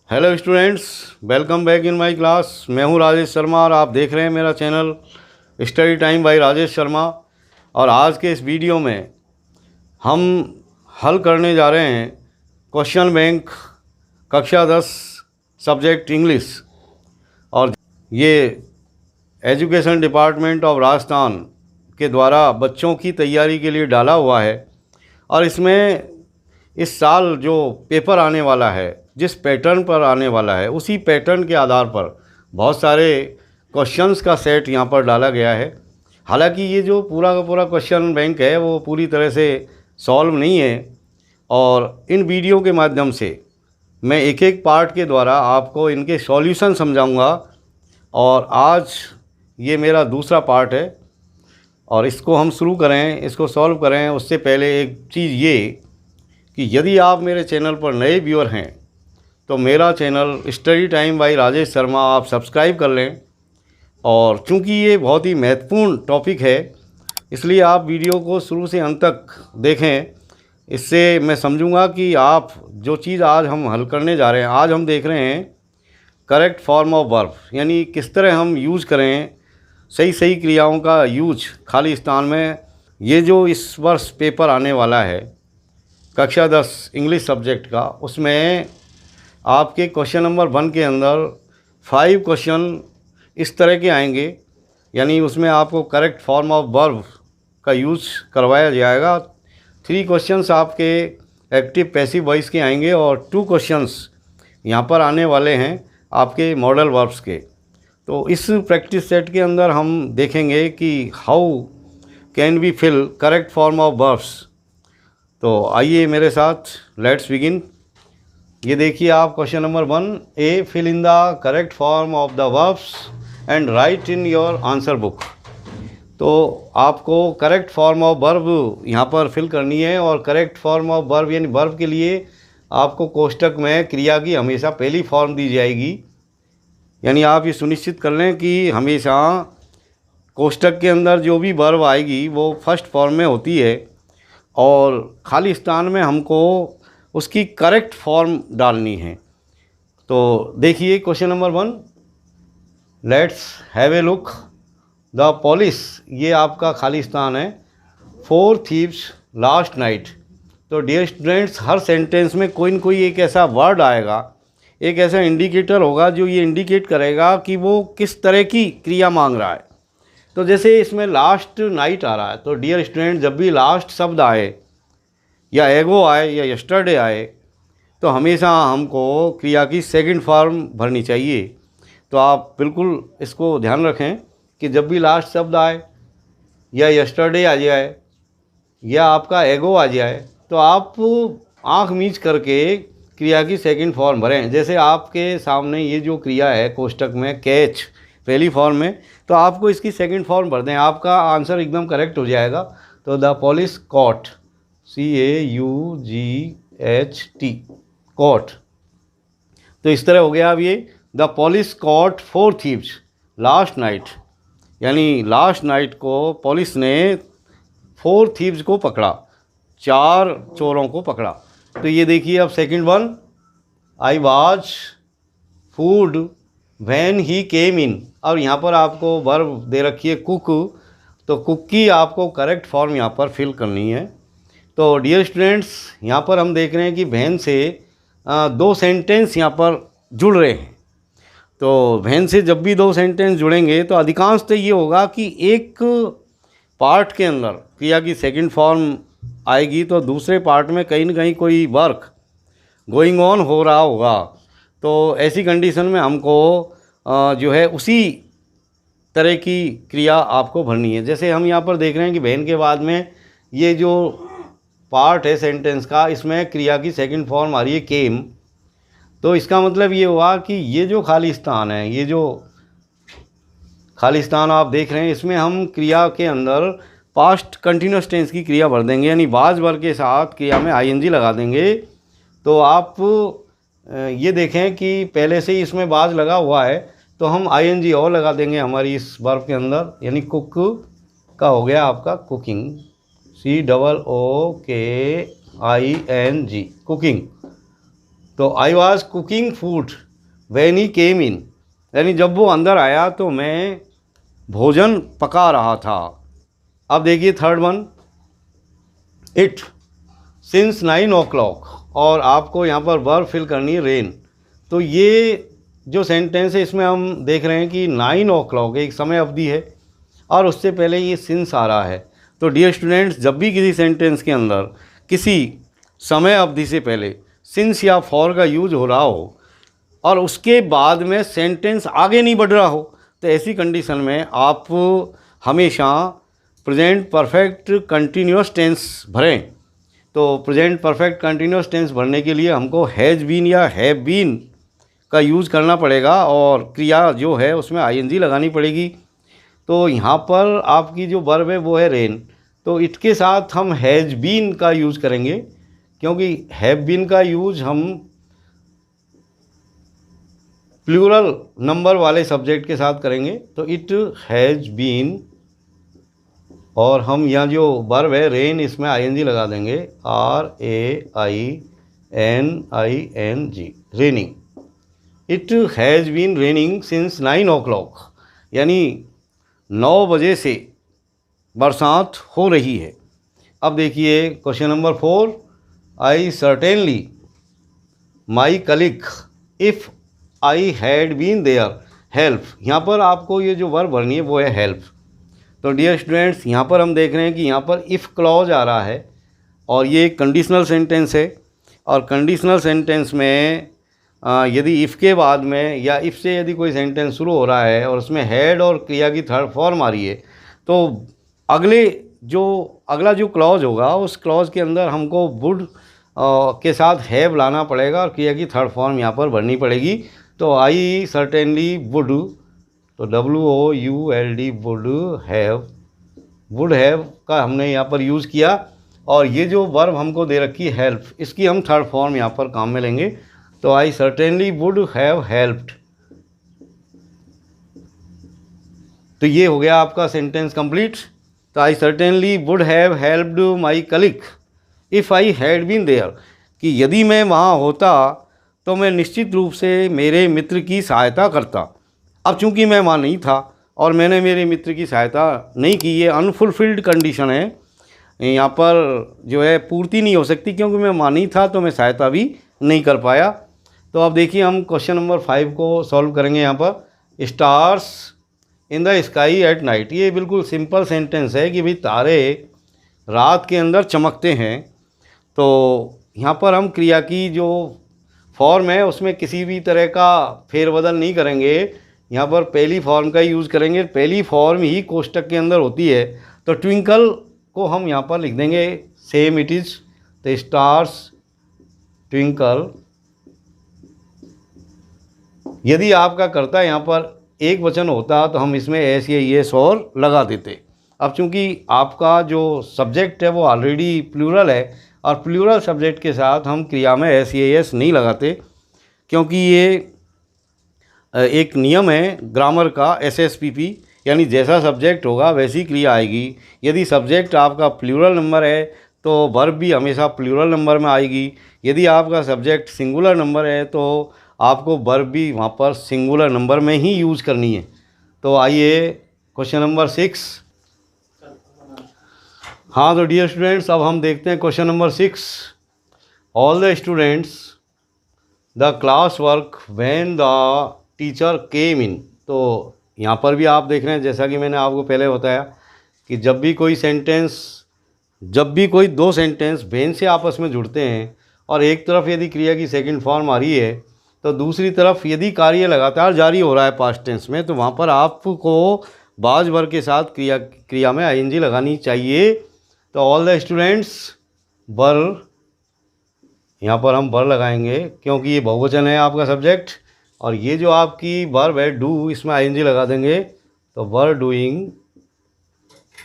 Hello students, welcome back in my class. मैं हूं राजेश शर्मा और आप देख रहे हैं मेरा channel study time by Rajesh Sharma. और आज के इस वीडियो में हम हल करने जा रहे हैं क्वेश्चन बैंक कक्षा 10 सब्जेक्ट इंग्लिश। और ये एजुकेशन डिपार्टमेंट ऑफ राजस्थान के द्वारा बच्चों की तैयारी के लिए डाला हुआ है। और इसमें इस साल जो पेपर आने वाला है, जिस पैटर्न पर आने वाला है, उसी पैटर्न के आधार पर बहुत सारे क्वेश्चंस का सेट यहाँ पर डाला गया है। हालांकि ये जो पूरा का पूरा क्वेश्चन बैंक है वो पूरी तरह से सॉल्व नहीं है, और इन वीडियो के माध्यम से मैं एक एक पार्ट के द्वारा आपको इनके सॉल्यूशन समझाऊंगा। और आज ये मेरा दूसरा पार्ट है और इसको हम शुरू करें, इसको सॉल्व करें उससे पहले एक चीज़ ये कि यदि आप मेरे चैनल पर नए व्यूअर हैं तो मेरा channel study time by Rajesh Sharma आप सब्सक्राइब कर लें। और चूंकि ये बहुत ही महत्वपूर्ण टॉपिक है इसलिए आप वीडियो को शुरू से अंत तक देखें। इससे मैं समझूंगा कि आप जो चीज़ आज हम हल करने जा रहे हैं, आज हम देख रहे हैं करेक्ट फॉर्म ऑफ वर्ब, यानी किस तरह हम यूज़ करें सही सही क्रियाओं का यूज खाली स्थान में। ये जो इस वर्ष पेपर आने वाला है कक्षा 10 इंग्लिश सब्जेक्ट का, उसमें आपके क्वेश्चन नंबर 1 के अंदर 5 क्वेश्चन इस तरह के आएंगे, यानी उसमें आपको करेक्ट फॉर्म ऑफ वर्ब का यूज़ करवाया जाएगा। 3 क्वेश्चंस आपके एक्टिव पैसिव वॉइस के आएंगे और 2 क्वेश्चंस यहाँ पर आने वाले हैं आपके मॉडल वर्ब्स के। तो इस प्रैक्टिस सेट के अंदर हम देखेंगे कि how can we fill correct form of verbs. तो आइए मेरे साथ, लेट्स बिगिन। ये देखिए आप question number 1 A, fill in the correct form of the verbs and write in your answer book. तो आपको करेक्ट फॉर्म ऑफ वर्ब यहाँ पर फिल करनी है। और करेक्ट फॉर्म ऑफ वर्ब यानी वर्ब के लिए आपको कोष्टक में क्रिया की हमेशा पहली फॉर्म दी जाएगी। यानी आप ये सुनिश्चित कर लें कि हमेशा कोष्टक के अंदर जो भी वर्ब आएगी वो फर्स्ट फॉर्म में होती है और खाली स्थान में हमको उसकी करेक्ट फॉर्म डालनी है। तो देखिए question number 1, let's have a look. The police, ये आपका खाली स्थान है। 4 थीव्स लास्ट नाइट। तो डियर स्टूडेंट्स, हर सेंटेंस में कोई न कोई एक ऐसा वर्ड आएगा, एक ऐसा इंडिकेटर होगा जो ये इंडिकेट करेगा कि वो किस तरह की क्रिया मांग रहा है। तो जैसे इसमें लास्ट नाइट आ रहा है, तो डियर स्टूडेंट जब भी लास्ट शब्द आए या एगो आए या यस्टरडे आए तो हमेशा हमको क्रिया की सेकंड फॉर्म भरनी चाहिए। तो आप बिल्कुल इसको ध्यान रखें कि जब भी लास्ट शब्द आए या यस्टरडे आ जाए या आपका एगो आ जाए तो आप आँख मीच करके क्रिया की सेकंड फॉर्म भरें। जैसे आपके सामने ये जो क्रिया है कोष्टक में कैच पहली फॉर्म में, तो आपको इसकी सेकंड फॉर्म भर दें, आपका आंसर एकदम करेक्ट हो जाएगा। तो the police caught, CAUGHT, caught. तो इस तरह हो गया। अब ये the police caught 4 thieves last night, यानी लास्ट नाइट को पुलिस ने 4 थीव्स को पकड़ा, 4 चोरों को पकड़ा। तो ये देखिए अब second one, I was food when he came in. और यहाँ पर आपको वर्ब दे रखी है कुक, तो कुक की आपको करेक्ट फॉर्म यहाँ पर फिल करनी है। तो डियर स्टूडेंट्स, यहाँ पर हम देख रहे हैं कि वैन से 2 सेंटेंस यहाँ पर जुड़ रहे हैं। तो वैन से जब भी 2 सेंटेंस जुड़ेंगे तो अधिकांशतः ये होगा कि एक पार्ट के अंदर क्रिया की सेकंड फॉर्म आएगी तो दूसरे पार्ट में कहीं ना कहीं कोई वर्क गोइंग ऑन हो रहा होगा। तो ऐसी कंडीशन में हमको जो है उसी तरह की क्रिया आपको भरनी है। जैसे हम यहाँ पर देख रहे हैं कि वैन के बाद में ये जो पार्ट है सेंटेंस का, इसमें क्रिया की सेकंड फॉर्म आ रही है केम। तो इसका मतलब ये हुआ कि ये जो खाली स्थान है, ये जो खाली स्थान आप देख रहे हैं, इसमें हम क्रिया के अंदर पास्ट कंटिन्यूस टेंस की क्रिया भर देंगे, यानी वाज वर्ब के साथ क्रिया में ING लगा देंगे। तो आप ये देखें कि पहले से ही इसमें वाज लगा हुआ है तो हम ING और लगा देंगे हमारी इस वर्ब के अंदर, यानी कुक का हो गया आपका कुकिंग, COOKING, कुकिंग। तो I was cooking food when he came in, यानी जब वो अंदर आया तो मैं भोजन पका रहा था। अब देखिए third one, it since 9 o'clock, और आपको यहाँ पर वर्ब फिल करनी है रेन। तो ये जो सेंटेंस है इसमें हम देख रहे हैं कि 9 o'clock एक समय अवधि है और उससे पहले ये सिंस आ रहा है। तो डियर स्टूडेंट्स, जब भी किसी सेंटेंस के अंदर किसी समय अवधि से पहले सिंस या फॉर का यूज हो रहा हो और उसके बाद में सेंटेंस आगे नहीं बढ़ रहा हो, तो ऐसी कंडीशन में आप हमेशा प्रेजेंट परफेक्ट कंटिन्यूअस टेंस भरें। तो प्रेजेंट परफेक्ट कंटिन्यूअस टेंस भरने के लिए हमको हैज़ बीन या हैव बीन का यूज़ करना पड़ेगा और क्रिया जो है उसमें आईएनजी लगानी पड़ेगी। तो यहाँ पर आपकी जो वर्ब है वो है रेन, तो इट के साथ हम हैज़ बीन का यूज़ करेंगे, क्योंकि हैव बीन का यूज़ हम प्लूरल नंबर वाले सब्जेक्ट के साथ करेंगे। तो इट हैज़ बीन, और हम यहाँ जो वर्ब है रेन इसमें आईएनजी लगा देंगे, RAINING, raining. It has been raining since 9 o'clock, यानी 9 बजे से बरसात हो रही है। अब देखिए question number 4, I certainly my colleague if I had been there help. यहाँ पर आपको ये जो वर्ब भरनी है वो है हेल्प। तो डियर स्टूडेंट्स, यहाँ पर हम देख रहे हैं कि यहाँ पर इफ़ क्लॉज आ रहा है और ये एक कंडीशनल सेंटेंस है, और कंडीशनल सेंटेंस में यदि इफ़ के बाद में या इफ़ से यदि कोई सेंटेंस शुरू हो रहा है और उसमें हैड और क्रिया की थर्ड फॉर्म आ रही है, तो अगला जो क्लॉज होगा उस क्लॉज के अंदर हमको वुड के साथ हैव लाना पड़ेगा और क्रिया की थर्ड फॉर्म यहाँ पर भरनी पड़ेगी। तो आई सर्टेनली वुड, तो WOULD वुड हैव का हमने यहाँ पर यूज़ किया, और ये जो वर्ब हमको दे रखी है हेल्प, इसकी हम थर्ड फॉर्म यहाँ पर काम में लेंगे। तो I certainly would have helped. तो ये हो गया आपका सेंटेंस कंप्लीट। तो I certainly would have helped my colleague if I had been there, कि यदि मैं वहाँ होता तो मैं निश्चित रूप से मेरे मित्र की सहायता करता। अब चूंकि मैं वहाँ नहीं था और मैंने मेरे मित्र की सहायता नहीं की, ये अनफुलफिल्ड कंडीशन है, यहाँ पर जो है पूर्ति नहीं हो सकती, क्योंकि मैं वहाँ नहीं था तो मैं सहायता भी नहीं कर पाया। तो अब देखिए हम क्वेश्चन नंबर 5 को सॉल्व करेंगे। यहाँ पर stars in the sky at night, ये बिल्कुल सिंपल सेंटेंस है कि भाई तारे रात के अंदर चमकते हैं। तो यहाँ पर हम क्रिया की जो फॉर्म है उसमें किसी भी तरह का फेरबदल नहीं करेंगे, यहाँ पर पहली फॉर्म का यूज़ करेंगे। पहली फॉर्म ही कोष्टक के अंदर होती है, तो ट्विंकल को हम यहाँ पर लिख देंगे सेम इट इज़। तो स्टार्स ट्विंकल, यदि आपका कर्ता यहाँ पर एक वचन होता तो हम इसमें एस या एस और लगा देते। अब चूंकि आपका जो सब्जेक्ट है वो ऑलरेडी प्लूरल है, और प्लूरल सब्जेक्ट के साथ हम क्रिया में एस या एस नहीं लगाते, क्योंकि ये एक नियम है ग्रामर का SSPP, यानी जैसा सब्जेक्ट होगा वैसी क्रिया आएगी। यदि सब्जेक्ट आपका प्लूरल नंबर है तो वर्ब भी हमेशा प्लूरल नंबर में आएगी। यदि आपका सब्जेक्ट सिंगुलर नंबर है तो आपको वर्ब भी वहाँ पर सिंगुलर नंबर में ही यूज़ करनी है। तो आइए क्वेश्चन नंबर 6। हाँ, तो डियर स्टूडेंट्स, अब हम देखते हैं question number 6। All the students the class work when the teacher came in. तो यहाँ पर भी आप देख रहे हैं, जैसा कि मैंने आपको पहले बताया कि जब भी कोई दो सेंटेंस वेन से आपस में जुड़ते हैं और एक तरफ यदि क्रिया की सेकंड फॉर्म आ रही है तो दूसरी तरफ यदि कार्य लगातार जारी हो रहा है पास्ट टेंस में, तो वहाँ पर आपको बाज वर्ग के साथ क्रिया में आईएनजी लगानी चाहिए। तो ऑल द स्टूडेंट्स वर, यहाँ पर हम वर लगाएंगे क्योंकि ये बहुवचन है आपका सब्जेक्ट, और ये जो आपकी वर्ब है डू, इसमें आईएनजी लगा देंगे। तो वर डूइंग,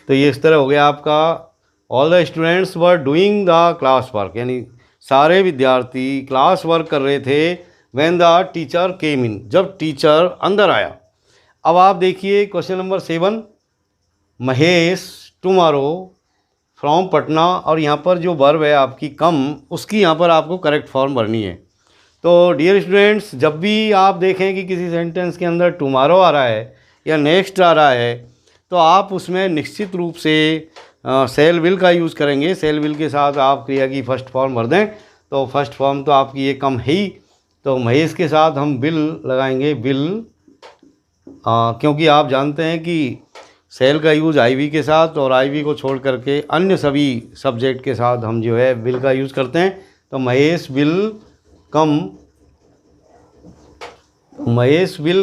तो ये इस तरह हो गया आपका all the students were doing the class work, यानी सारे विद्यार्थी क्लास वर्क कर रहे थे व्हेन द टीचर केम इन, जब टीचर अंदर आया। अब आप देखिए question number 7, Mahesh tomorrow from Patna, और यहाँ पर जो वर्ब है आपकी कम, उसकी यहाँ पर आपको करेक्ट फॉर्म भरनी है। तो डियर स्टूडेंट्स, जब भी आप देखें कि किसी सेंटेंस के अंदर टुमारो आ रहा है या नेक्स्ट आ रहा है, तो आप उसमें निश्चित रूप से सेल विल का यूज़ करेंगे। सेल विल के साथ आप क्रिया की फर्स्ट फॉर्म भर दें। तो फर्स्ट फॉर्म तो आपकी ये कम है ही, तो महेश के साथ हम विल लगाएंगे, विल, क्योंकि आप जानते हैं कि सेल का यूज़ आईवी के साथ और आईवी को छोड़ करके अन्य सभी सब्जेक्ट के साथ हम जो है विल का यूज़ करते हैं। तो Mahesh will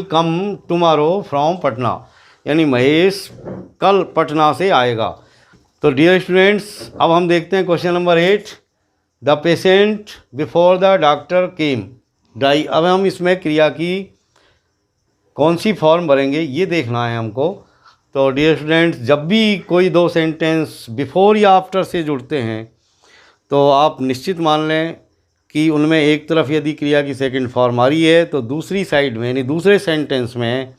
come tomorrow from Patna, यानी महेश कल पटना से आएगा। तो डियर स्टूडेंट्स, अब हम देखते हैं question number 8। The patient before the doctor came die. अब हम इसमें क्रिया की कौन सी फॉर्म भरेंगे ये देखना है हमको। तो डियर स्टूडेंट्स, जब भी कोई दो सेंटेंस बिफोर या आफ्टर से जुड़ते हैं तो आप निश्चित मान लें कि उनमें एक तरफ यदि क्रिया की सेकंड फॉर्म आ रही है तो दूसरी साइड में यानी दूसरे सेंटेंस में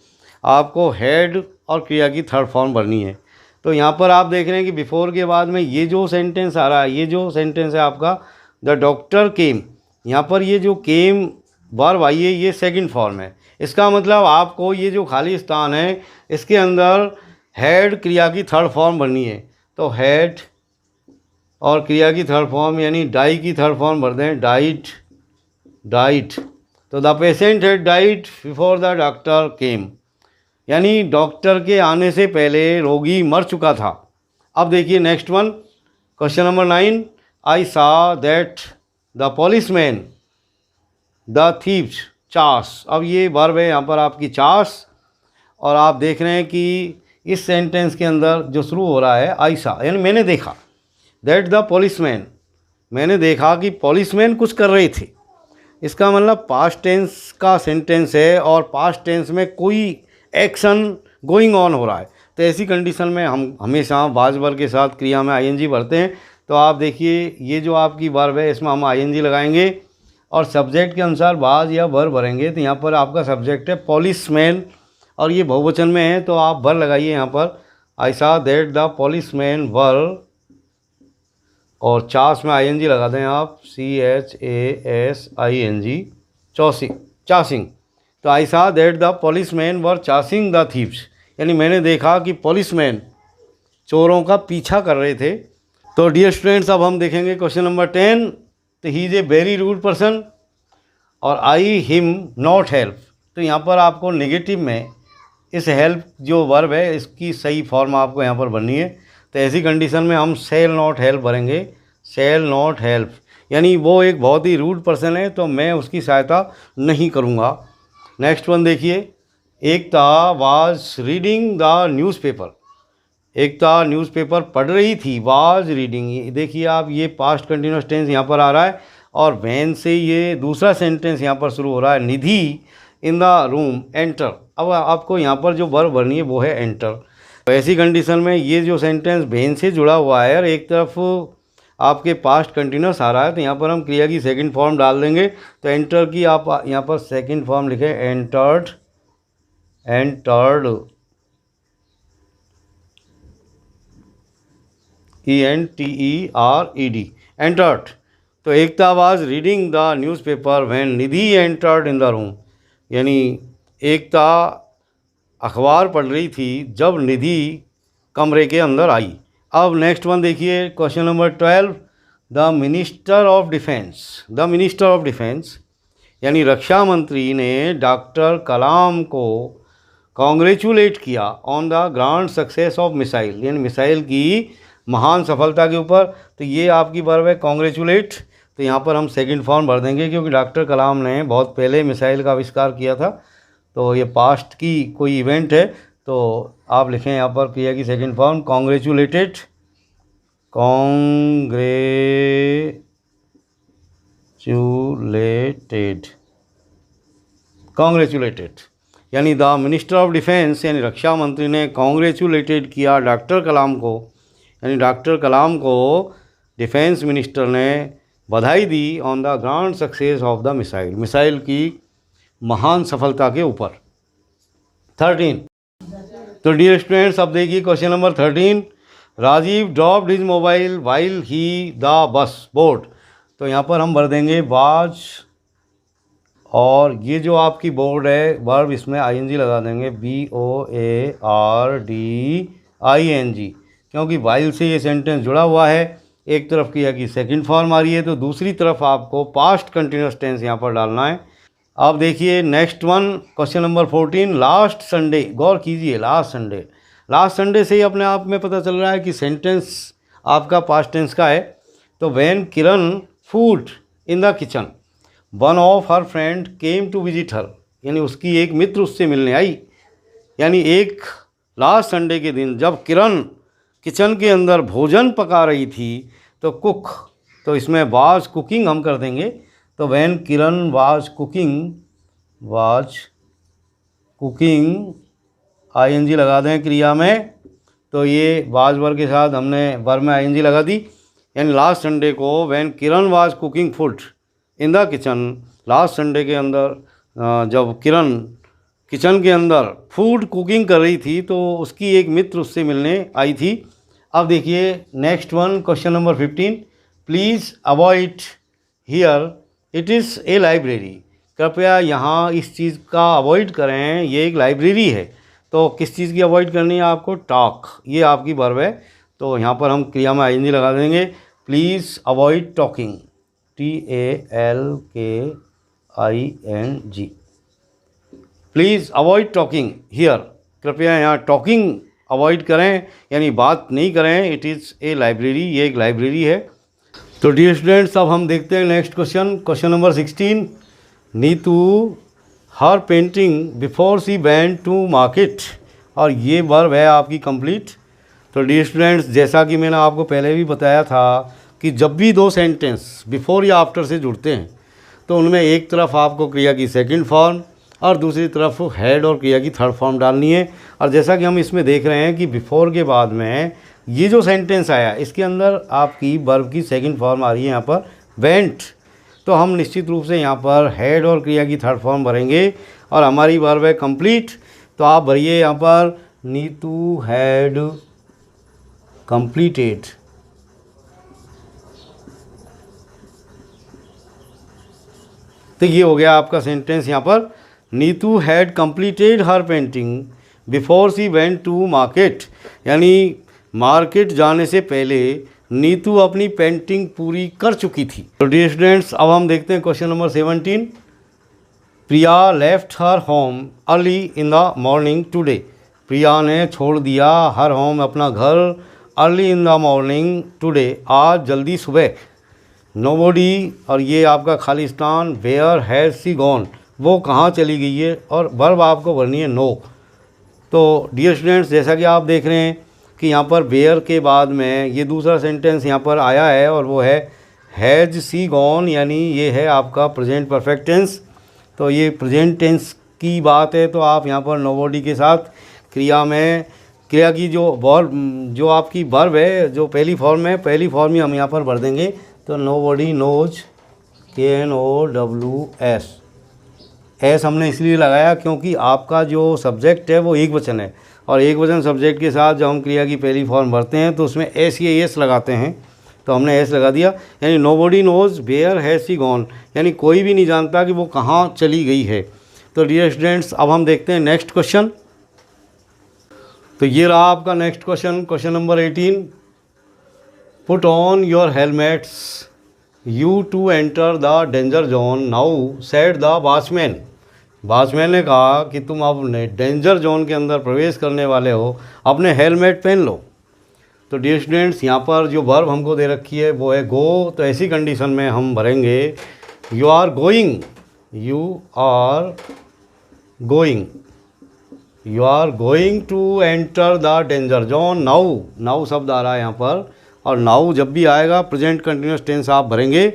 आपको हेड और क्रिया की थर्ड फॉर्म भरनी है। तो यहाँ पर आप देख रहे हैं कि बिफोर के बाद में ये जो सेंटेंस आ रहा है, ये जो सेंटेंस है आपका द डॉक्टर केम, यहाँ पर ये जो केम वर्ब आई है ये सेकंड फॉर्म है। इसका मतलब आपको ये जो खाली स्थान है इसके अंदर हेड क्रिया की थर्ड फॉर्म भरनी है। तो हेड और क्रिया की थर्ड फॉर्म यानी डाई की थर्ड फॉर्म भर दें, डाइट। तो the patient had diet before the doctor केम, यानी डॉक्टर के आने से पहले रोगी मर चुका था। अब देखिए next one, question number 9। I saw that the policeman the thieves chase. अब ये वर्ब है यहाँ पर आपकी चास, और आप देख रहे हैं कि इस सेंटेंस के अंदर जो शुरू हो रहा है आई सा, यानी मैंने देखा, दैट द पॉलिसमैन, मैंने देखा कि पॉलिसमैन कुछ कर रहे थे। इसका मतलब पास्ट टेंस का सेंटेंस है और पास्ट टेंस में कोई एक्शन गोइंग ऑन हो रहा है। तो ऐसी कंडीशन में हम हमेशा वाज वर्ब के साथ क्रिया में आईएनजी भरते हैं। तो आप देखिए ये जो आपकी वर्ब है इसमें हम आईएनजी लगाएंगे और सब्जेक्ट के अनुसार वाज या वर्ब भरेंगे। तो यहाँ पर आपका सब्जेक्ट है पॉलिसमैन और ये बहुवचन में है, तो आप वर लगाइए यहाँ पर, आई सा दैट द पॉलिसमैन वर, और चास में आईएनजी लगा दें आप, CHASING, चासिंग। तो I saw that the policeman were chasing the thieves, यानी मैंने देखा कि पॉलिसमैन चोरों का पीछा कर रहे थे। तो डियर स्टूडेंट्स, अब हम देखेंगे क्वेश्चन नंबर 10। तो he is a very rude person और आई हिम नॉट हेल्प। तो यहाँ पर आपको नेगेटिव में इस हेल्प जो वर्ब है इसकी सही फॉर्म आपको यहाँ पर भरनी है। तो ऐसी कंडीशन में हम सेल नॉट हेल्प भरेंगे, सेल नॉट हेल्प, यानी वो एक बहुत ही रूड पर्सन है तो मैं उसकी सहायता नहीं करूँगा। नेक्स्ट वन देखिए, Ekta was reading the newspaper. Ekta newspaper पढ़ रही थी, वाज रीडिंग, देखिए आप ये पास्ट कंटिन्यूस टेंस यहाँ पर आ रहा है और वैन से ये दूसरा सेंटेंस यहाँ पर शुरू हो रहा है, निधि इन द रूम एंटर। अब आपको यहाँ पर जो वर्ब भरनी है वो है एंटर। तो ऐसी कंडीशन में ये जो सेंटेंस वैन से जुड़ा हुआ है और एक तरफ आपके पास्ट कंटिन्यूस आ रहा है, तो यहाँ पर हम क्रिया की सेकंड फॉर्म डाल देंगे। तो एंटर की आप यहाँ पर सेकंड फॉर्म लिखें, एंटर्ड, ENTERED, एंटर्ड। तो Ekta was reading the newspaper when Nidhi entered in the room, यानी एकता अखबार पढ़ रही थी जब निधि कमरे के अंदर आई। अब नेक्स्ट वन देखिए, question number 12। The minister of defence, यानी रक्षा मंत्री ने डॉक्टर कलाम को कॉन्ग्रेचुलेट किया on the grand success of missile, यानी मिसाइल की महान सफलता के ऊपर। तो ये आपकी वर्ब है कॉन्ग्रेचुलेट। तो यहाँ पर हम सेकंड फॉर्म भर देंगे क्योंकि डॉक्टर कलाम ने बहुत पहले मिसाइल का आविष्कार किया था, तो ये पास्ट की कोई इवेंट है। तो आप लिखें यहाँ पर क्रिया की सेकंड फॉर्म कॉन्ग्रेचुलेटेड, कॉन्ग्रेचुलेटेड, यानी द मिनिस्टर ऑफ डिफेंस, यानी रक्षा मंत्री ने कॉन्ग्रेचुलेटेड किया डॉक्टर कलाम को, यानी डॉक्टर कलाम को डिफेंस मिनिस्टर ने बधाई दी on the grand success of the missile, missile की महान सफलता के ऊपर। 13। तो डियर स्टूडेंट्स, अब देखिए question number 13। Rajiv dropped his mobile while he the bus board. तो यहाँ पर हम भर देंगे वाज और ये जो आपकी बोर्ड है वर्ब, इसमें आईएनजी लगा देंगे, BOARDING, क्योंकि वाइल से ये सेंटेंस जुड़ा हुआ है। एक तरफ क्रिया की सेकंड फॉर्म आ रही है तो दूसरी तरफ आपको पास्ट कंटिन्यूस टेंस यहाँ पर डालना है। अब देखिए next one, question number 14। Last Sunday, गौर कीजिए, लास्ट संडे से ही अपने आप में पता चल रहा है कि सेंटेंस आपका पास्ट टेंस का है। तो when Kiran food in the kitchen, one of her friend came to visit her, यानी उसकी एक मित्र उससे मिलने आई। यानी एक लास्ट संडे के दिन जब किरण किचन के अंदर भोजन पका रही थी तो कुक, तो इसमें वाज कुकिंग हम कर देंगे। तो when Kiran was cooking I N G लगा दें क्रिया में, तो ये वाज वर्ब के साथ हमने वर्ब में आईएनजी लगा दी। यानी लास्ट संडे को when Kiran was cooking food in the kitchen, last Sunday के अंदर जब किरण किचन के अंदर फूड कुकिंग कर रही थी तो उसकी एक मित्र उससे मिलने आई थी। अब देखिए next one, question number 15। Please avoid here, it is a library. कृपया यहाँ इस चीज़ का अवॉइड करें, ये एक लाइब्रेरी है। तो किस चीज़ की अवॉइड करनी है आपको? टॉक, ये आपकी वर्ब है। तो यहाँ पर हम क्रिया में आईएनजी लगा देंगे। Please avoid talking, TALKING, please avoid talking here, कृपया यहाँ टॉकिंग अवॉइड करें, यानी बात नहीं करें। इट इज़ ए लाइब्रेरी, ये एक लाइब्रेरी है। तो डियर स्टूडेंट्स, अब हम देखते हैं next question, question number 16। Neetu her painting before she went to market, और ये वर्ब है आपकी कंप्लीट। तो डियर स्टूडेंट्स, जैसा कि मैंने आपको पहले भी बताया था कि जब भी दो सेंटेंस बिफोर या आफ्टर से जुड़ते हैं तो उनमें एक तरफ आपको क्रिया की सेकंड फॉर्म और दूसरी तरफ हैड और क्रिया की थर्ड फॉर्म डालनी है। और जैसा कि हम इसमें देख रहे हैं कि बिफोर के बाद में ये जो सेंटेंस आया इसके अंदर आपकी वर्ब की सेकंड फॉर्म आ रही है यहाँ पर वेंट। तो हम निश्चित रूप से यहाँ पर हैड और क्रिया की थर्ड फॉर्म भरेंगे और हमारी वर्ब है कंप्लीट। तो आप भरिए यहाँ पर नीतू हैड कंप्लीटेड। तो ये हो गया आपका सेंटेंस यहाँ पर, Neetu had completed her painting before she went to market, यानी मार्केट जाने से पहले नीतू अपनी पेंटिंग पूरी कर चुकी थी। तो डियर स्टूडेंट्स, अब हम देखते हैं question number 17। Priya left her home early in the morning today, Priya ने छोड़ दिया हर होम अपना घर early in the morning today, आज जल्दी सुबह। नोबडी, और ये आपका खालिस्तान, वेयर हैज़ सी गॉन, वो कहाँ चली गई है, और वर्ब आपको भरनी है नो। तो डियर स्टूडेंट्स, जैसा कि आप देख रहे हैं कि यहाँ पर वेयर के बाद में ये दूसरा सेंटेंस यहाँ पर आया है और वो है हैज़ सी गॉन, यानी ये है आपका प्रेजेंट परफेक्ट टेंस। तो ये प्रेजेंट टेंस की बात है, तो आप यहाँ पर नोबडी के साथ क्रिया में क्रिया की जो आपकी वर्ब है, जो पहली फॉर्म है, पहली फॉर्म ही हम यहाँ पर भर देंगे। तो नोबडी नोज, KNOWS, एस हमने इसलिए लगाया क्योंकि आपका जो सब्जेक्ट है वो एक वचन है, और एक वचन सब्जेक्ट के साथ जब हम क्रिया की पहली फॉर्म भरते हैं तो उसमें एस या एस लगाते हैं, तो हमने एस लगा दिया। यानी nobody knows where has she gone, यानी कोई भी नहीं जानता कि वो कहाँ चली गई है। तो डियर स्टूडेंट्स, अब हम देखते हैं नेक्स्ट क्वेश्चन। तो ये रहा आपका next question, question number 18। Put on your helmets you to enter the danger zone now said the watchman. Watchman ने कहा कि तुम अब डेंजर जोन के अंदर प्रवेश करने वाले हो, अपने हेलमेट पहन लो। तो डियर स्टूडेंट्स, यहाँ पर जो वर्ब हमको दे रखी है वो है गो। तो ऐसी कंडीशन में हम भरेंगे you are going, you are going to enter the danger zone now. Now शब्द आ रहा है यहाँ पर, और नाउ जब भी आएगा प्रेजेंट कंटिन्यूस टेंस आप भरेंगे।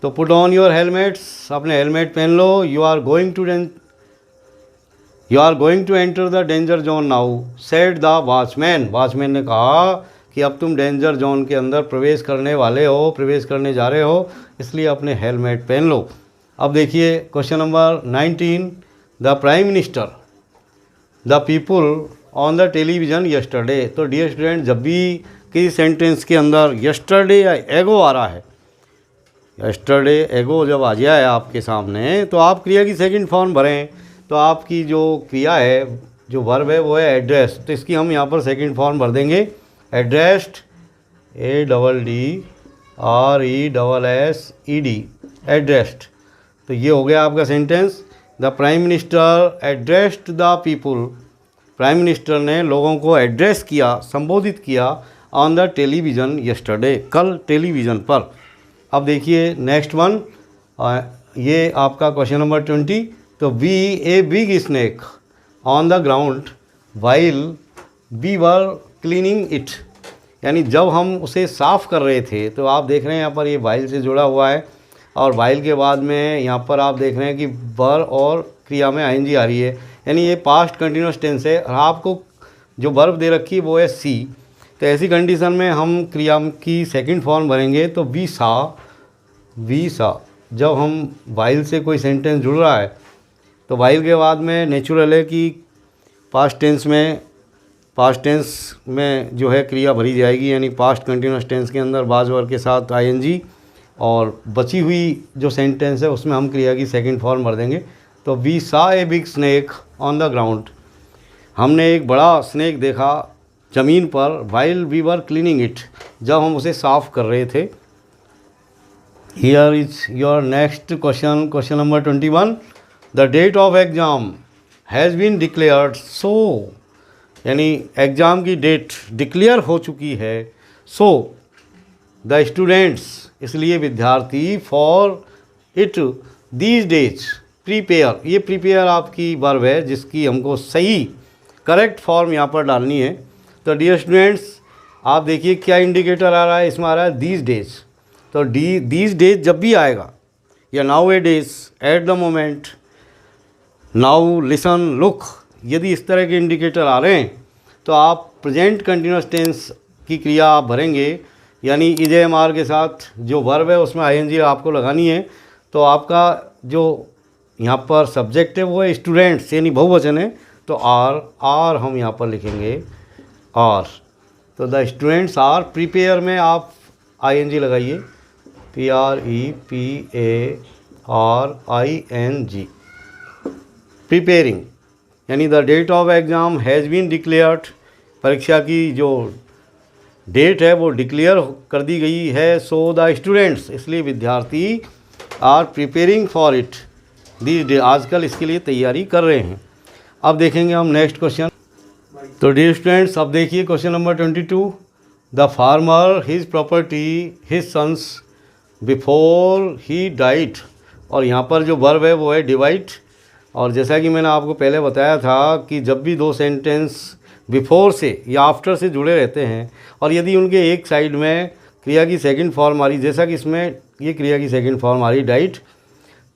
तो पुट ऑन योर हेलमेट्स, अपने हेलमेट पहन लो। You are going to enter the danger zone now said the watchman. Watchman ने कहा कि अब तुम डेंजर जोन के अंदर प्रवेश करने जा रहे हो, इसलिए अपने हेलमेट पहन लो। अब देखिए question number 19। The prime minister the people on the television yesterday. तो डियर स्टूडेंट, जब भी किसी सेंटेंस के अंदर यस्टरडे या एगो आ रहा है यस्टरडे एगो जब आ जाए आपके सामने तो आप क्रिया की सेकंड फॉर्म भरें, तो आपकी जो क्रिया है, जो वर्ब है वो है एड्रेस, तो इसकी हम यहाँ पर सेकंड फॉर्म भर देंगे एड्रेस्ड, ADDRESSED, एड्रेस्ड। तो ये हो गया आपका sentence. The prime minister addressed the people, prime minister ने लोगों को एड्रेस किया, संबोधित किया ऑन द टेलीविज़न यस्टरडे, कल टेलीविज़न पर। अब देखिए नेक्स्ट वन, ये आपका क्वेश्चन नंबर 20। तो we a big snake on the ground while we were cleaning it, यानी जब हम उसे साफ़ कर रहे थे, तो आप देख रहे हैं यहाँ पर ये वाइल से जुड़ा हुआ है, और वाइल के बाद में यहाँ पर आप देख रहे हैं कि वर और क्रिया में आईएनजी आ रही है, यानी ये पास्ट कंटिन्यूस टेंस है, और आपको जो वर्ब दे रखी है वो है सी। तो ऐसी कंडीशन में हम क्रिया की सेकंड फॉर्म भरेंगे, तो वी सा, जब हम वाइल से कोई सेंटेंस जुड़ रहा है तो वाइल के बाद में नेचुरल है कि पास्ट टेंस में जो है क्रिया भरी जाएगी, यानी पास्ट कंटिन्यूस टेंस के अंदर बाज वर्ब के साथ आईएनजी, और बची हुई जो सेंटेंस है उसमें हम क्रिया की सेकंड फॉर्म भर देंगे। तो we saw a big snake on the ground, हमने एक बड़ा स्नेक देखा ज़मीन पर, while we were cleaning it, जब हम उसे साफ़ कर रहे थे। Here is your next question, question number 21। The date of exam has been declared, so, यानी एग्ज़ाम की डेट डिक्लेयर हो चुकी है, सो द स्टूडेंट्स, इसलिए विद्यार्थी, for it these days prepare, ये प्रीपेयर आपकी वर्ब है जिसकी हमको सही करेक्ट फॉर्म यहाँ पर डालनी है। तो डियर स्टूडेंट्स, आप देखिए क्या इंडिकेटर आ रहा है, इसमें आ रहा है दीज डेज। तो दीज डेज जब भी आएगा, या now A days, at the moment, now, listen, look, यदि इस तरह के इंडिकेटर आ रहे हैं तो आप प्रेजेंट कंटिन्यूस टेंस की क्रिया आप भरेंगे, यानी ईजेएमआर के साथ जो वर्ब है उसमें आईएनजी आपको लगानी है। तो आपका जो यहाँ पर सब्जेक्ट है वो है स्टूडेंट्स, यानी बहुवचन है, तो आर हम यहाँ पर लिखेंगे आर। तो द स्टूडेंट्स आर प्रीपेयर में आप आईएनजी लगाइए, PREPARING, प्रीपेयरिंग, यानी the date of exam has been declared, परीक्षा की जो डेट है वो डिक्लेयर कर दी गई है। सो द स्टूडेंट्स, इसलिए विद्यार्थी, are preparing for it these days, आजकल इसके लिए तैयारी कर रहे हैं। अब देखेंगे हम नेक्स्ट क्वेश्चन। तो डियर स्टूडेंट्स, अब देखिए question number 22। The farmer his property his sons before he died, और यहाँ पर जो वर्ब है वो है डिवाइड, और जैसा कि मैंने आपको पहले बताया था कि जब भी दो सेंटेंस बिफोर से या आफ्टर से जुड़े रहते हैं, और यदि उनके एक साइड में क्रिया की सेकंड फॉर्म आ रही, जैसा कि इसमें ये क्रिया की सेकंड फॉर्म आ रही डाइट,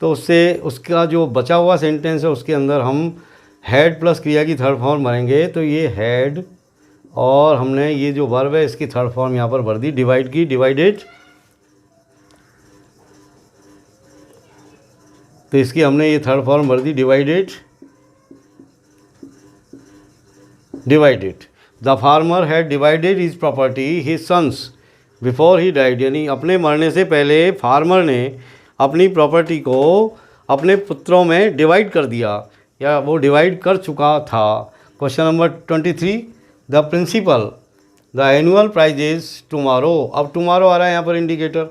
तो उससे उसका जो बचा हुआ सेंटेंस है उसके अंदर हम हैड प्लस क्रिया की थर्ड फॉर्म भरेंगे। तो ये हैड, और हमने ये जो वर्ब है इसकी थर्ड फॉर्म यहाँ पर भर दी, डिवाइड की, डिवाइडेड। तो इसकी हमने ये थर्ड फॉर्म भर दी, divided. The farmer had divided his property his sons before he died, यानी अपने मरने से पहले फार्मर ने अपनी प्रॉपर्टी को अपने पुत्रों में डिवाइड कर दिया, या वो डिवाइड कर चुका था। Question number 23। The principal the annual prizes tomorrow, अब टुमारो आ रहा है यहाँ पर इंडिकेटर,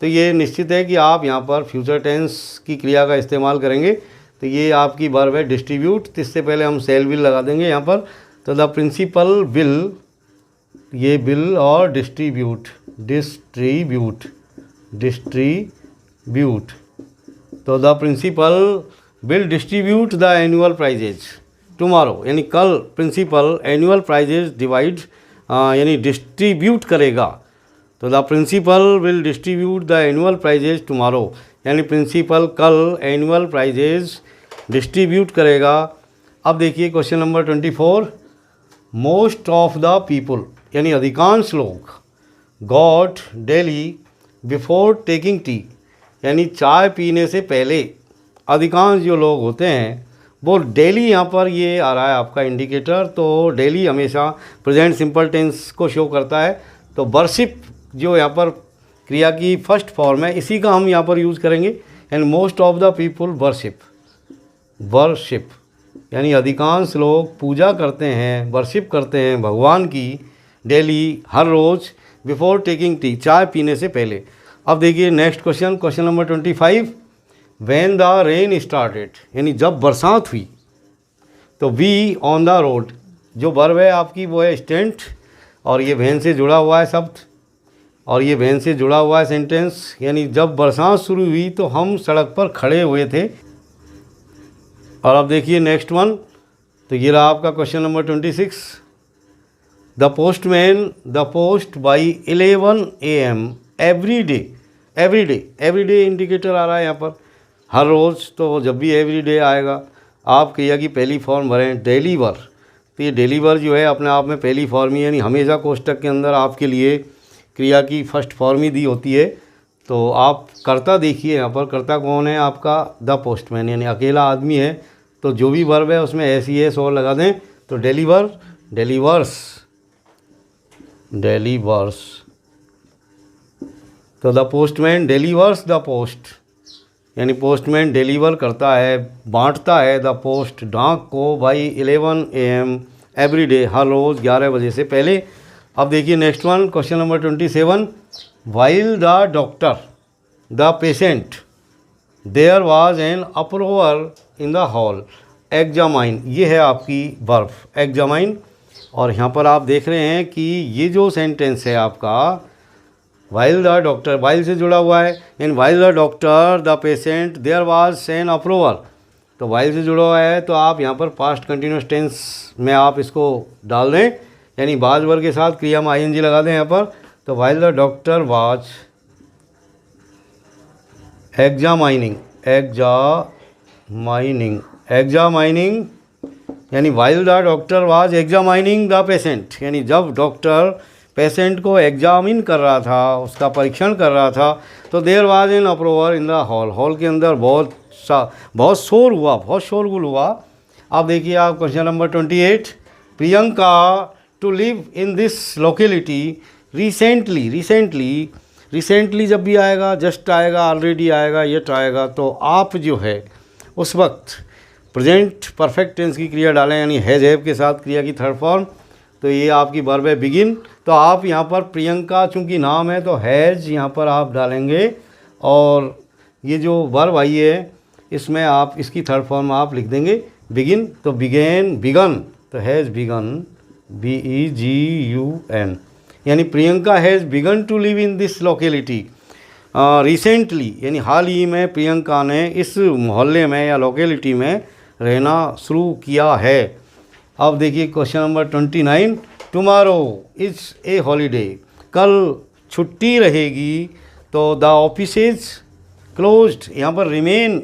तो ये निश्चित है कि आप यहाँ पर फ्यूचर टेंस की क्रिया का इस्तेमाल करेंगे। तो ये आपकी वर्ब है डिस्ट्रीब्यूट, तो इससे पहले हम सेल विल लगा देंगे यहाँ पर। तो द प्रिंसिपल विल, ये बिल और डिस्ट्रीब्यूट, तो the principal will distribute the annual prizes tomorrow, यानी कल प्रिंसिपल एनुअल प्राइजेज डिवाइड यानी डिस्ट्रीब्यूट करेगा। तो the principal will distribute the annual prizes tomorrow, यानी प्रिंसिपल कल एनुअल प्राइजेज डिस्ट्रीब्यूट करेगा। अब देखिए question number 24। Most of the people, यानी अधिकांश लोग, got daily before taking tea, यानी चाय पीने से पहले अधिकांश जो लोग होते हैं वो डेली, यहाँ पर ये आ रहा है आपका इंडिकेटर, तो डेली हमेशा प्रेजेंट सिंपल टेंस को शो करता है। तो वर्शिप जो यहाँ पर क्रिया की फर्स्ट फॉर्म है, इसी का हम यहाँ पर यूज़ करेंगे। And most of the people worship, worship यानी अधिकांश लोग पूजा करते हैं, वर्शिप करते हैं भगवान की डेली, हर रोज़, बिफोर टेकिंग टी, चाय पीने से पहले। अब देखिए next question, question number 25, when the rain started, यानी जब बरसात हुई। तो वी ऑन द रोड, जो वर्ब है आपकी वो है स्टैंड, और ये वैन से जुड़ा हुआ है शब्द, और ये वैन से जुड़ा हुआ है सेंटेंस, यानी जब बरसात शुरू हुई तो हम सड़क पर खड़े हुए थे। और अब देखिए नेक्स्ट वन, तो ये रहा आपका question number 26, the postman the post by 11 AM every day, every day, every day indicator आ रहा है यहाँ पर, हर रोज़, तो जब भी एवरी डे आएगा आप क्रिया की पहली फॉर्म भरें डिलीवर। तो ये डिलीवर जो है अपने आप में पहली फॉर्म ही, यानी हमेशा कोष्टक के अंदर आपके लिए क्रिया की फर्स्ट फॉर्म ही दी होती है। तो आप कर्ता देखिए यहाँ पर, कर्ता कौन है आपका, द पोस्टमैन, यानी अकेला आदमी है, तो जो भी वर्ब है उसमें एस ई एस और लगा दें, तो डिलीवर, डिलीवर्स, डिलीवर्स, तो the postman delivers the post, यानी पोस्टमैन डिलीवर करता है, बांटता है द पोस्ट, डाक को, बाई 11 AM एवरी डे, हर रोज़ 11 बजे से पहले। अब देखिए next one, question number 27, while the doctor the patient there was an approver in the hall examine, ये है आपकी वर्ब एग्जामाइन। और यहाँ पर आप देख रहे हैं कि ये जो सेंटेंस है आपका, वाइल द डॉक्टर, वाइल से जुड़ा हुआ है, in while the doctor the patient there was an approver, तो वाइल से जुड़ा हुआ है, तो आप यहाँ पर पास्ट कंटिन्यूस टेंस में आप इसको डाल दें, यानी बाज वर्ग के साथ क्रिया में ING लगा दें यहाँ पर। तो while the doctor was examining, examining, examining, यानी while the doctor was examining the patient, यानी जब डॉक्टर पेशेंट को एग्जामिन कर रहा था, उसका परीक्षण कर रहा था, तो there was an approver in the hall, hall के अंदर बहुत शोर हुआ, बहुत शोरगुल हुआ। अब देखिए आप question number 28, Priyanka to live in this locality recently, recently, recently जब भी आएगा, जस्ट आएगा, ऑलरेडी आएगा, येट आएगा, तो आप जो है उस वक्त प्रेजेंट परफेक्ट टेंस की क्रिया डालें, यानी हैज हैव के साथ क्रिया की थर्ड फॉर्म। तो ये आपकी वर्ब है बिगिन, तो आप यहाँ पर प्रियंका चूँकि नाम है तो हैज़ यहाँ पर आप डालेंगे, और ये जो वर्ब आई है इसमें आप इसकी थर्ड फॉर्म आप लिख देंगे बिगिन, तो बिगेन, बिगन, तो हैज़ बिगन, BEGUN, यानी Priyanka has begun to live in this locality recently, यानी हाल ही में प्रियंका ने इस मोहल्ले में या लोकेलिटी में रहना शुरू किया है। अब देखिए question number 29, tomorrow is a holiday, कल छुट्टी रहेगी, तो द ऑफिसेज क्लोज्ड, यहाँ पर रिमेन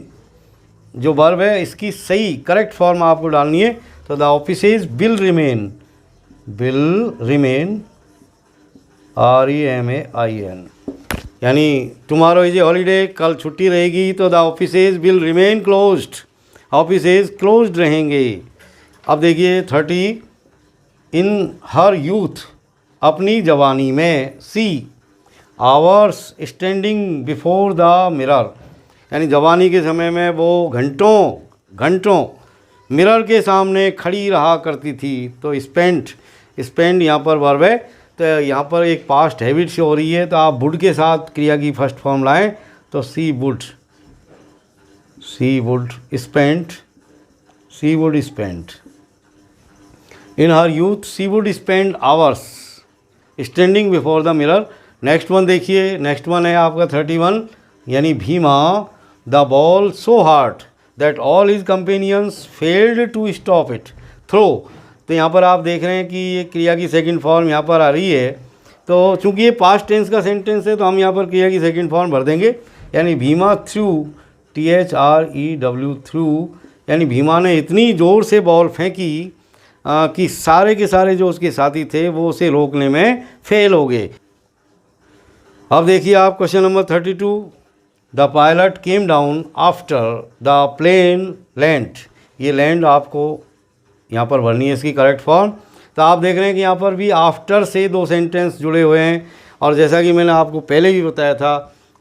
जो वर्ब है इसकी सही करेक्ट फॉर्म आपको डालनी है, तो the offices will remain, will remain, REMAIN, यानी टुमारो इज़ ए हॉलीडे, कल छुट्टी रहेगी, तो the offices will remain closed, offices closed रहेंगे। अब देखिए 30, इन हर यूथ, अपनी जवानी में, she hours standing before the mirror, यानी जवानी के समय में वो घंटों घंटों मिरर के सामने खड़ी रहा करती थी, तो स्पेंड, स्पेंड यहाँ पर वर्ब है, तो यहाँ पर एक पास्ट हैबिट से हो रही है, तो आप वुड के साथ क्रिया की फर्स्ट फॉर्म लाएं, तो she would, she would spend, she would spend, in her youth she would spend hours standing before the mirror. Next one देखिए, नेक्स्ट वन है आपका 31, यानी Bhima the ball so hard that all his companions failed to stop it throw, तो यहाँ पर आप देख रहे हैं कि ये क्रिया की सेकंड फॉर्म यहाँ पर आ रही है, तो चूंकि ये पास्ट टेंस का सेंटेंस है तो हम यहाँ पर क्रिया की सेकंड फॉर्म भर देंगे, यानी भीमा थ्रू, THREW थ्रू, यानी भीमा ने इतनी ज़ोर से बॉल फेंकी कि सारे के सारे जो उसके साथी थे वो उसे रोकने में फेल हो गए। अब देखिए आप question number 32, the pilot came down after the plane land, ये लैंड आपको यहाँ पर भरनी है इसकी करेक्ट फॉर्म। तो आप देख रहे हैं कि यहाँ पर भी आफ्टर से दो सेंटेंस जुड़े हुए हैं, और जैसा कि मैंने आपको पहले भी बताया था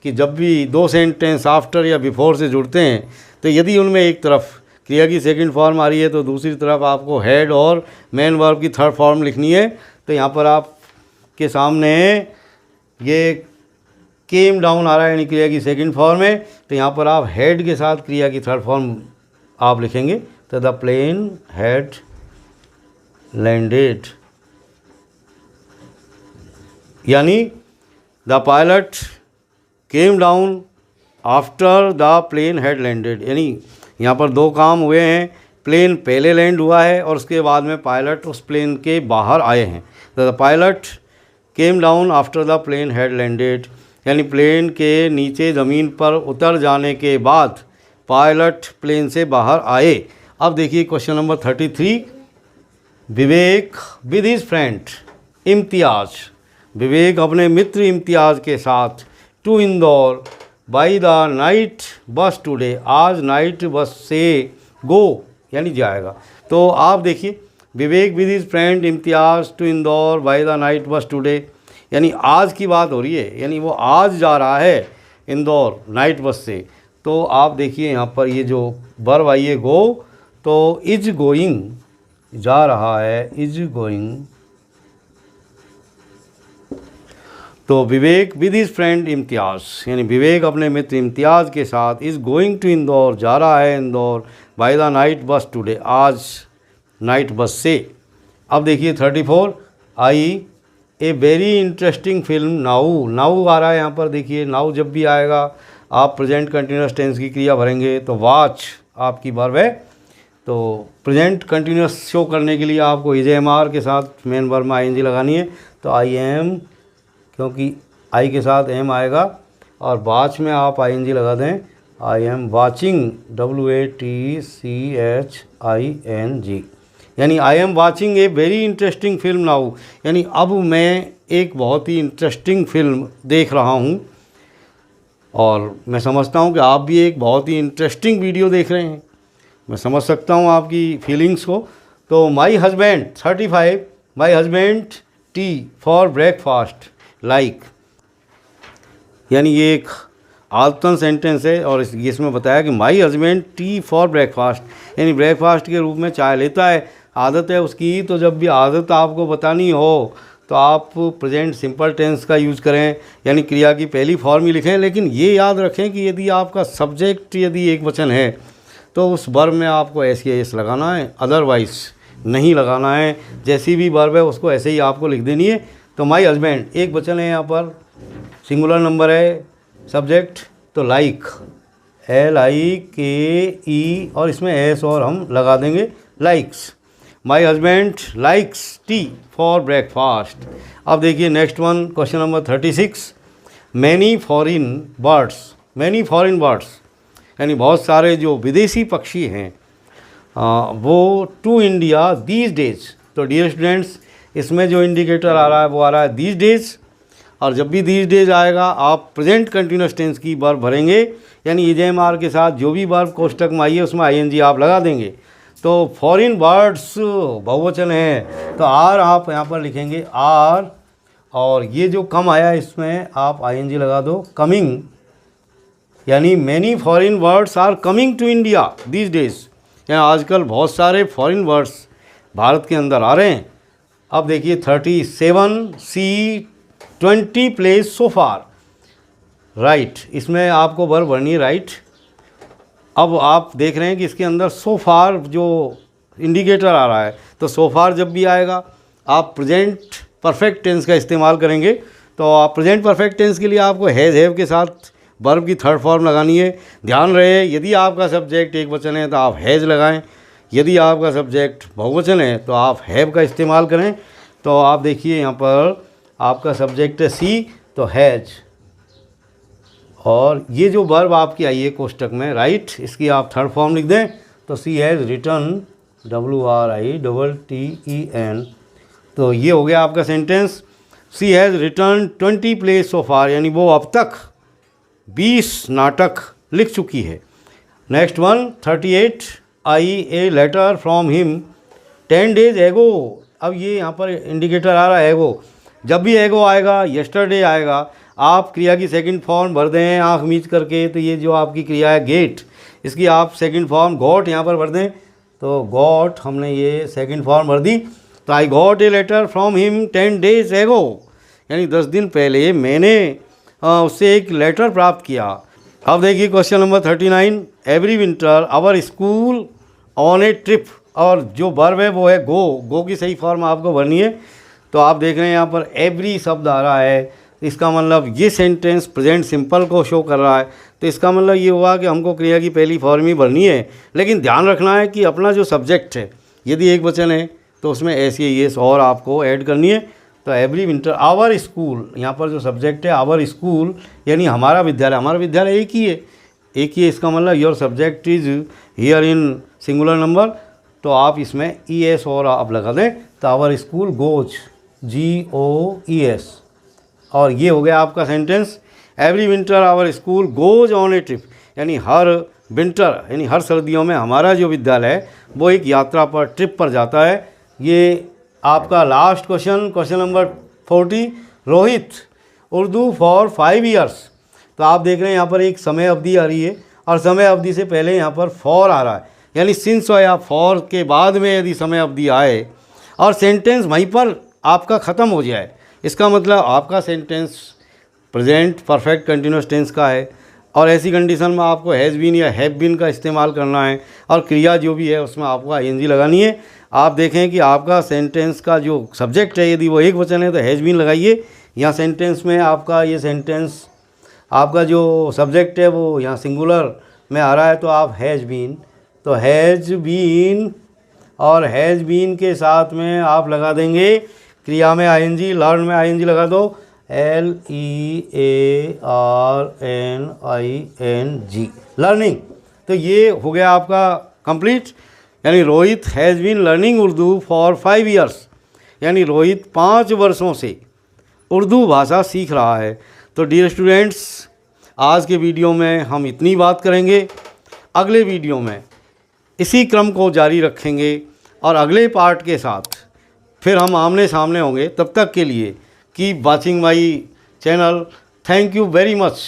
कि जब भी दो सेंटेंस आफ्टर या बिफोर से जुड़ते हैं तो यदि उनमें एक तरफ क्रिया की सेकंड फॉर्म आ रही है तो दूसरी तरफ आपको हेड और मेन वर्ब की थर्ड फॉर्म लिखनी है। तो यहाँ पर आपके सामने ये केम डाउन आ रहा है यानी क्रिया की सेकंड फॉर्म है, तो यहाँ पर आप हेड के साथ क्रिया की थर्ड फॉर्म आप लिखेंगे। तो द प्लेन हैड लैंडेड, यानी the pilot came down after the plane had landed, यानी यहाँ पर दो काम हुए हैं। प्लेन पहले लैंड हुआ है और उसके बाद में पायलट उस प्लेन के बाहर आए हैं। तो the pilot came down after the plane had landed, यानी प्लेन के नीचे ज़मीन पर उतर जाने के बाद पायलट प्लेन से बाहर आए। अब देखिए question number 33। Vivek with his friend Imtiaz, Vivek अपने मित्र इम्तियाज़ के साथ to Indore by the night bus today, आज नाइट बस से गो यानी जाएगा। तो आप देखिए Vivek with his friend Imtiaz to Indore by the night bus today, यानी आज की बात हो रही है, यानी वो आज जा रहा है इंदौर नाइट बस से। तो आप देखिए यहाँ पर ये जो वर्ब आई है गो, तो इज गोइंग जा रहा है, इज गोइंग। तो विवेक विद हिज फ्रेंड इम्तियाज़, यानी विवेक अपने मित्र इम्तियाज़ के साथ इज़ गोइंग टू इंदौर, जा रहा है Indore by the night bus today, आज नाइट बस से। अब देखिए 34। I a very interesting film now, now आ रहा है यहाँ पर। देखिए नाउ जब भी आएगा आप प्रेजेंट कंटिन्यूस टेंस की क्रिया भरेंगे। तो वॉच आपकी वर्ब है, तो प्रेजेंट कंटिन्यूस शो करने के लिए आपको इज एम आर के साथ मेन वर्ब में आईएनजी लगानी है। तो आई एम, क्योंकि आई के साथ एम आएगा, और वॉच में आप आईएनजी लगा दें, आई एम वाचिंग, WATCHING, यानी I am watching A very interesting film now, यानी अब मैं एक बहुत ही इंटरेस्टिंग फिल्म देख रहा हूँ। और मैं समझता हूँ कि आप भी एक बहुत ही इंटरेस्टिंग वीडियो देख रहे हैं, मैं समझ सकता हूँ आपकी फीलिंग्स को। तो my husband 35, my husband T for breakfast like, यानी ये एक आदतन सेंटेंस है और इसमें बताया कि my husband T for breakfast, यानी ब्रेकफास्ट के रूप में चाय लेता है, आदत है उसकी। तो जब भी आदत आपको बतानी हो तो आप प्रेजेंट सिंपल टेंस का यूज़ करें, यानी क्रिया की पहली फॉर्म ही लिखें। लेकिन ये याद रखें कि यदि आपका सब्जेक्ट यदि एक वचन है तो उस वर्ब में आपको ऐसी एस लगाना है, अदरवाइज नहीं लगाना है। जैसी भी वर्ब है उसको ऐसे ही आपको लिख देनी है। तो माई हस्बैंड एक वचन है, यहाँ पर सिंगुलर नंबर है, सब्जेक्ट तो लाइक, LIKE, और इसमें एस और हम लगा देंगे likes. My husband likes T for breakfast. अब देखिए next one, question number 36। Many foreign birds, many foreign birds, यानी बहुत सारे जो विदेशी पक्षी हैं वो टू इंडिया दीज डेज। तो डियर स्टूडेंट्स, इसमें जो इंडिकेटर आ रहा है वो आ रहा है दीज डेज, और जब भी दीज डेज आएगा आप प्रेजेंट कंटिन्यूस टेंस की वर्ब भरेंगे, यानी इजेएमआर के साथ जो भी वर्ब कोष्टक में आई है उसमें आईएनजी आप लगा देंगे। तो फॉरिन बर्ड्स बहुवचन है, तो आर आप यहाँ पर लिखेंगे आर, और ये जो कम आया इसमें आप आईएनजी लगा दो, कमिंग, यानी many foreign birds are coming to India these days, यानी आजकल बहुत सारे फॉरिन बर्ड्स भारत के अंदर आ रहे हैं। अब देखिए 37। सी 20 प्लेस सो फार, राइट, इसमें आपको वर्ब भरनी है राइट। अब आप देख रहे हैं कि इसके अंदर सो फार जो इंडिकेटर आ रहा है, तो सो फार जब भी आएगा आप प्रेजेंट परफेक्ट टेंस का इस्तेमाल करेंगे। तो आप प्रेजेंट परफेक्ट टेंस के लिए आपको हैज़ हैव के साथ वर्ब की थर्ड फॉर्म लगानी है। ध्यान रहे यदि आपका सब्जेक्ट एक वचन है तो आप हैज़ लगाएं, यदि आपका सब्जेक्ट बहुवचन है तो आप हैव का इस्तेमाल करें। तो आप देखिए यहाँ पर आपका सब्जेक्ट है सी, तो हैज़, और ये जो वर्ब आपकी आई है कोष्टक में राइट, इसकी आप थर्ड फॉर्म लिख दें। तो सी हैज़ रिटर्न, WRITTEN, तो ये हो गया आपका sentence. She has written 20 plays so far, यानी वो अब तक 20 नाटक लिख चुकी है। Next one 38। I a letter from him 10 days एगो। अब ये यहाँ पर इंडिकेटर आ रहा है एगो, जब भी एगो आएगा, येस्टरडे आएगा, आप क्रिया की सेकंड फॉर्म भर दें आँख मीच करके, तो ये जो आपकी क्रिया है गेट, इसकी आप सेकंड फॉर्म गॉट यहाँ पर भर दें, तो गॉट हमने ये सेकंड फॉर्म भर दी। तो I got a letter from him 10 days एगो, यानी 10 दिन पहले मैंने उससे एक लेटर प्राप्त किया। अब देखिए question number 39, every winter our school on a trip, और जो वर्ब है वो है गो की सही फॉर्म आपको भरनी है। तो आप देख रहे हैं यहाँ पर एवरी शब्द आ रहा है, इसका मतलब ये सेंटेंस प्रेजेंट सिंपल को शो कर रहा है। तो इसका मतलब ये हुआ कि हमको क्रिया की पहली फॉर्म ही भरनी है, लेकिन ध्यान रखना है कि अपना जो सब्जेक्ट है यदि एक वचन है तो उसमें एस और आपको ऐड करनी है। तो एवरी विंटर आवर स्कूल, यहाँ पर जो सब्जेक्ट है आवर स्कूल यानी हमारा विद्यालय एक ही है, इसका मतलब your subject is here in singular number. तो आप इसमें ES और आप लगा दें, तो आवर स्कूल गोज, GOES, और ये हो गया आपका sentence. Every winter our school goes on a trip, यानी हर विंटर यानी हर सर्दियों में हमारा जो विद्यालय है वो एक यात्रा पर, ट्रिप पर जाता है। ये आपका last question number 40, Rohit Urdu for 5 years। तो आप देख रहे हैं यहाँ पर एक समय अवधि आ रही है, और समय अवधि से पहले यहाँ पर फॉर आ रहा है, यानी सिंस या फॉर के बाद में यदि समय अवधि आए और सेंटेंस वहीं पर आपका ख़त्म हो जाए, इसका मतलब आपका sentence present perfect continuous tense का है, और ऐसी कंडीशन में आपको हैज़ बीन या हैव बीन का इस्तेमाल करना है, और क्रिया जो भी है उसमें आपको ING लगानी है। आप देखें कि आपका सेंटेंस का जो सब्जेक्ट है यदि वो एक वचन है तो हैज़ बीन लगाइए। यहाँ सेंटेंस में आपका ये सेंटेंस आपका जो सब्जेक्ट है वो यहाँ सिंगुलर में आ रहा है, तो आप हैज़ बीन, तो हैज़ बीन, और हैज़ बीन के साथ में आप लगा देंगे क्रिया में ING, लर्न में ING लगा दो, LEARNING, लर्निंग। तो ये हो गया आपका कंप्लीट, यानी Rohit has been learning Urdu for 5 years, यानी रोहित 5 वर्षों से उर्दू भाषा सीख रहा है। तो डियर स्टूडेंट्स, आज के वीडियो में हम इतनी बात करेंगे, अगले वीडियो में इसी क्रम को जारी रखेंगे और अगले पार्ट के साथ फिर हम आमने सामने होंगे। तब तक के लिए keep watching my channel. Thank you very much.